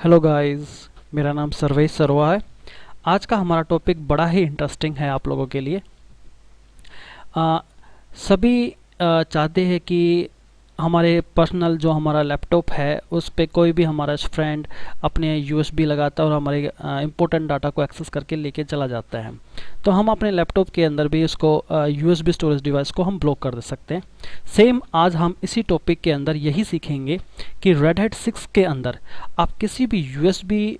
Hello guys, मेरा नाम सर्वेश सरवा है। आज का हमारा टॉपिक बड़ा ही इंटरेस्टिंग है आप लोगों के लिए। आ, सभी चाहते हैं कि हमारे पर्सनल जो हमारा लैपटॉप है उस पे कोई भी हमारा फ्रेंड अपने यूएसबी लगाता है और हमारे इम्पोर्टेंट डाटा को एक्सेस करके लेके चला जाता है। तो हम अपने लैपटॉप के अंदर भी इसको यूएसबी स्टोरेज डिवाइस को हम ब्लॉक कर दे सकते हैं। सेम आज हम इसी टॉपिक के अंदर यही सीखेंगे कि रेड हैट 6 के अंदर आप किसी भी यूएसबी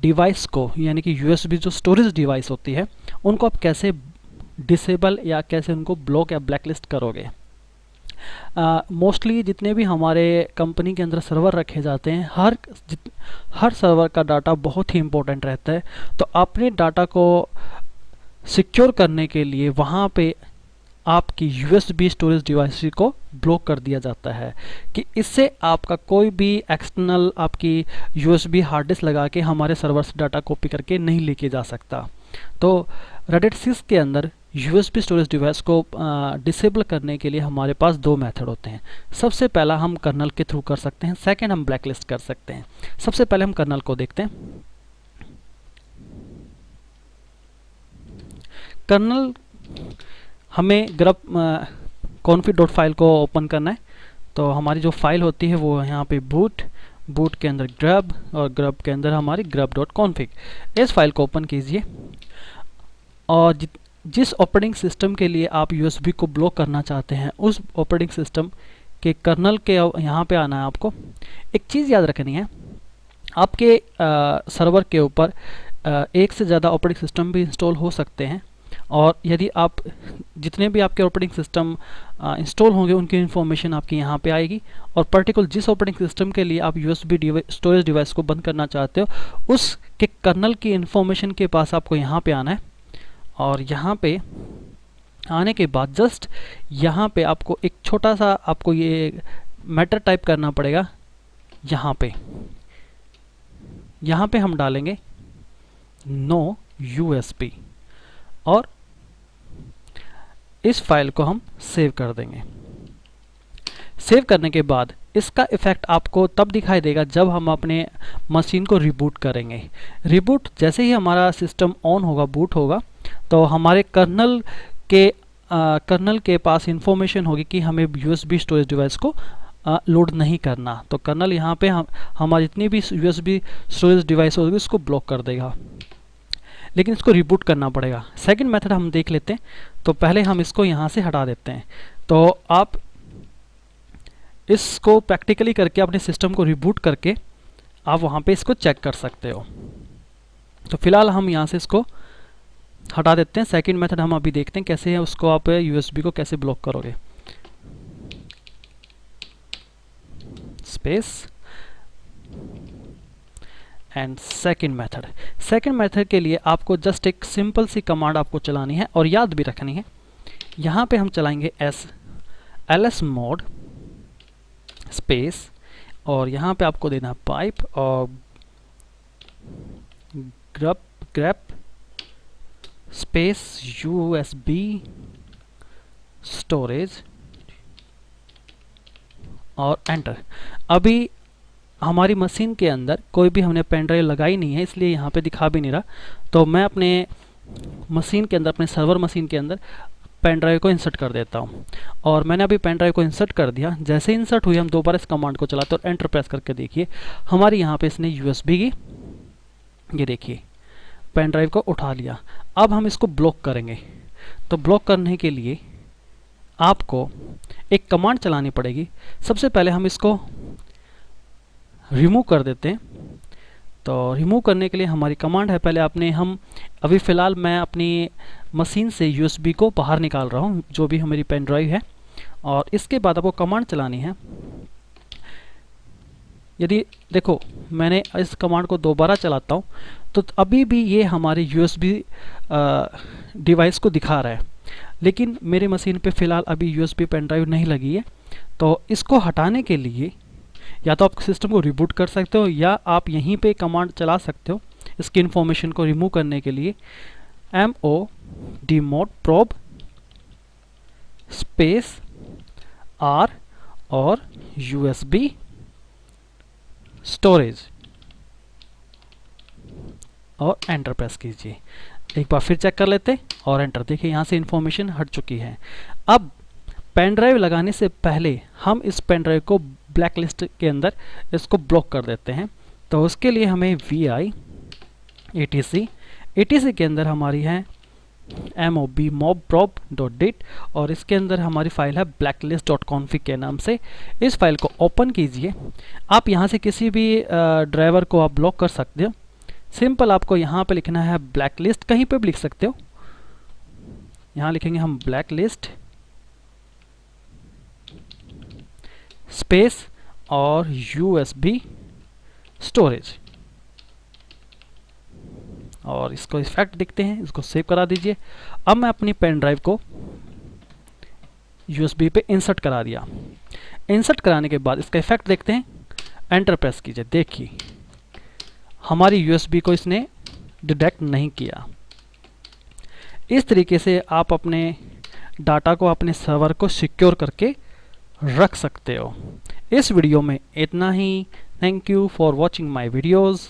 डिवाइस को, यानी कि यूएसबी जो स्टोरेज डिवाइस होती है, उनको आप कैसे डिसेबल या कैसे उनको ब्लॉक या ब्लैकलिस्ट करोगे। मोस्टली जितने भी हमारे कंपनी के अंदर सर्वर रखे जाते हैं, हर सर्वर का डाटा बहुत ही इंपॉर्टेंट रहता है। तो अपने डाटा को सिक्योर करने के लिए वहाँ पे आपकी यूएसबी स्टोरेज डिवाइस को ब्लॉक कर दिया जाता है कि इससे आपका कोई भी एक्सटर्नल आपकी यूएसबी हार्ड डिस्क लगा के हमारे सर्वर से डाटा कॉपी करके नहीं लेके जा सकता। तो रेड 6 के अंदर यूएसबी स्टोरेज डिवाइस को डिसेबल करने के लिए हमारे पास दो मेथड होते हैं। सबसे पहला हम कर्नल के थ्रू कर सकते हैं, सेकंड हम ब्लैकलिस्ट कर सकते हैं। सबसे पहले हम कर्नल को देखते हैं। कर्नल हमें ग्रब कॉन्फिग डॉट फाइल को ओपन करना है। तो हमारी जो फाइल होती है वो यहाँ पे बूट के अंदर ग्रब और ग्रब के अंदर हमारी ग्रब डॉट कॉन्फिग। इस फाइल को ओपन कीजिए और जिस ऑपरेटिंग सिस्टम के लिए आप यूएसबी को ब्लॉक करना चाहते हैं उस ऑपरेटिंग सिस्टम के कर्नल के यहाँ पे आना है। आपको एक चीज़ याद रखनी है, आपके सर्वर के ऊपर एक से ज़्यादा ऑपरेटिंग सिस्टम भी इंस्टॉल हो सकते हैं, और यदि आप जितने भी आपके ऑपरेटिंग सिस्टम इंस्टॉल होंगे उनकी इन्फॉर्मेशन आपकी यहाँ पे आएगी, और पर्टिकुलर जिस ऑपरेटिंग सिस्टम के लिए आप यूएसबी स्टोरेज डिवाइस को बंद करना चाहते हो उसके कर्नल की इन्फॉर्मेशन के पास आपको यहाँ पे आना है। और यहाँ पे आने के बाद जस्ट यहाँ पे आपको एक छोटा सा आपको ये मैटर टाइप करना पड़ेगा। यहाँ पे हम डालेंगे नो यूएसबी और इस फाइल को हम सेव कर देंगे। सेव करने के बाद इसका इफेक्ट आपको तब दिखाई देगा जब हम अपने मशीन को रिबूट करेंगे। रिबूट जैसे ही हमारा सिस्टम ऑन होगा, बूट होगा, तो हमारे कर्नल के पास इंफॉर्मेशन होगी कि हमें यूएसबी स्टोरेज डिवाइस को लोड नहीं करना। तो कर्नल यहाँ पे हमारी जितनी भी यूएसबी स्टोरेज डिवाइस होगी उसको ब्लॉक कर देगा, लेकिन इसको रिबूट करना पड़ेगा। सेकंड मेथड हम देख लेते हैं। तो पहले हम इसको यहाँ से हटा देते हैं। तो आप इसको प्रैक्टिकली करके अपने सिस्टम को रिबूट करके आप वहाँ पे इसको चेक कर सकते हो। तो फिलहाल हम यहाँ से इसको हटा देते हैं। सेकंड मेथड हम अभी देखते हैं कैसे है उसको आप यूएसबी को कैसे ब्लॉक करोगे। स्पेस एंड सेकंड मेथड के लिए आपको जस्ट एक सिंपल सी कमांड आपको चलानी है और याद भी रखनी है। यहाँ पे हम चलाएंगे lsmod स्पेस और यहाँ पे आपको देना पाइप और grep स्पेस यूएसबी स्टोरेज और एंटर। अभी हमारी मशीन के अंदर कोई भी हमने पेन ड्राइव लगाई नहीं है, इसलिए यहाँ पे दिखा भी नहीं रहा। तो मैं अपने मशीन के अंदर, अपने सर्वर मशीन के अंदर पेन ड्राइव को इंसर्ट कर देता हूँ। और मैंने अभी पेन ड्राइव को इंसर्ट कर दिया। जैसे इंसर्ट हुई हम दोबारा इस कमांड को चलाते और एंटर प्रेस करके देखिए हमारी यहाँ पे इसने यूएसबी की, ये देखिए, पेन ड्राइव को उठा लिया। अब हम इसको ब्लॉक करेंगे। तो ब्लॉक करने के लिए आपको एक कमांड चलानी पड़ेगी। सबसे पहले हम इसको रिमूव कर देते हैं। तो रिमूव करने के लिए हमारी कमांड है, पहले अभी फ़िलहाल मैं अपनी मशीन से यूएसबी को बाहर निकाल रहा हूँ, जो भी हमारी पेन ड्राइव है, और इसके बाद आपको कमांड चलानी है। यदि देखो मैंने इस कमांड को दोबारा चलाता हूँ तो अभी भी ये हमारे यूएसबी डिवाइस को दिखा रहा है, लेकिन मेरी मशीन पे फ़िलहाल अभी यूएसबी पेन ड्राइव नहीं लगी है। तो इसको हटाने के लिए या तो आप सिस्टम को रिबूट कर सकते हो या आप यहीं पे कमांड चला सकते हो इसकी इन्फॉर्मेशन को रिमूव करने के लिए। mod probe स्पेस r और यूएसबी स्टोरेज और एंटर प्रेस कीजिए। एक बार फिर चेक कर लेते हैं और एंटर। देखिए यहाँ से इन्फॉर्मेशन हट चुकी है। अब पेन ड्राइव लगाने से पहले हम इस पेन ड्राइव को ब्लैक लिस्ट के अंदर इसको ब्लॉक कर देते हैं। तो उसके लिए हमें VI etc के अंदर हमारी है mobprob.dit और इसके अंदर हमारी फाइल है blacklist.config के नाम से। इस फाइल को ओपन कीजिए। आप यहाँ से किसी भी ड्राइवर को आप ब्लॉक कर सकते हो। सिंपल आपको यहाँ पे लिखना है blacklist, कहीं पे भी लिख सकते हो। यहाँ लिखेंगे हम blacklist स्पेस और USB स्टोरेज, और इसको इफेक्ट देखते हैं, इसको सेव करा दीजिए। अब मैं अपनी पेन ड्राइव को USB पे इंसर्ट करा दिया। इंसर्ट कराने के बाद इसका इफेक्ट देखते हैं, एंटर प्रेस कीजिए। देखिए हमारी USB को इसने डिटेक्ट नहीं किया। इस तरीके से आप अपने डाटा को, अपने सर्वर को सिक्योर करके रख सकते हो। इस वीडियो में इतना ही। Thank you for watching my videos.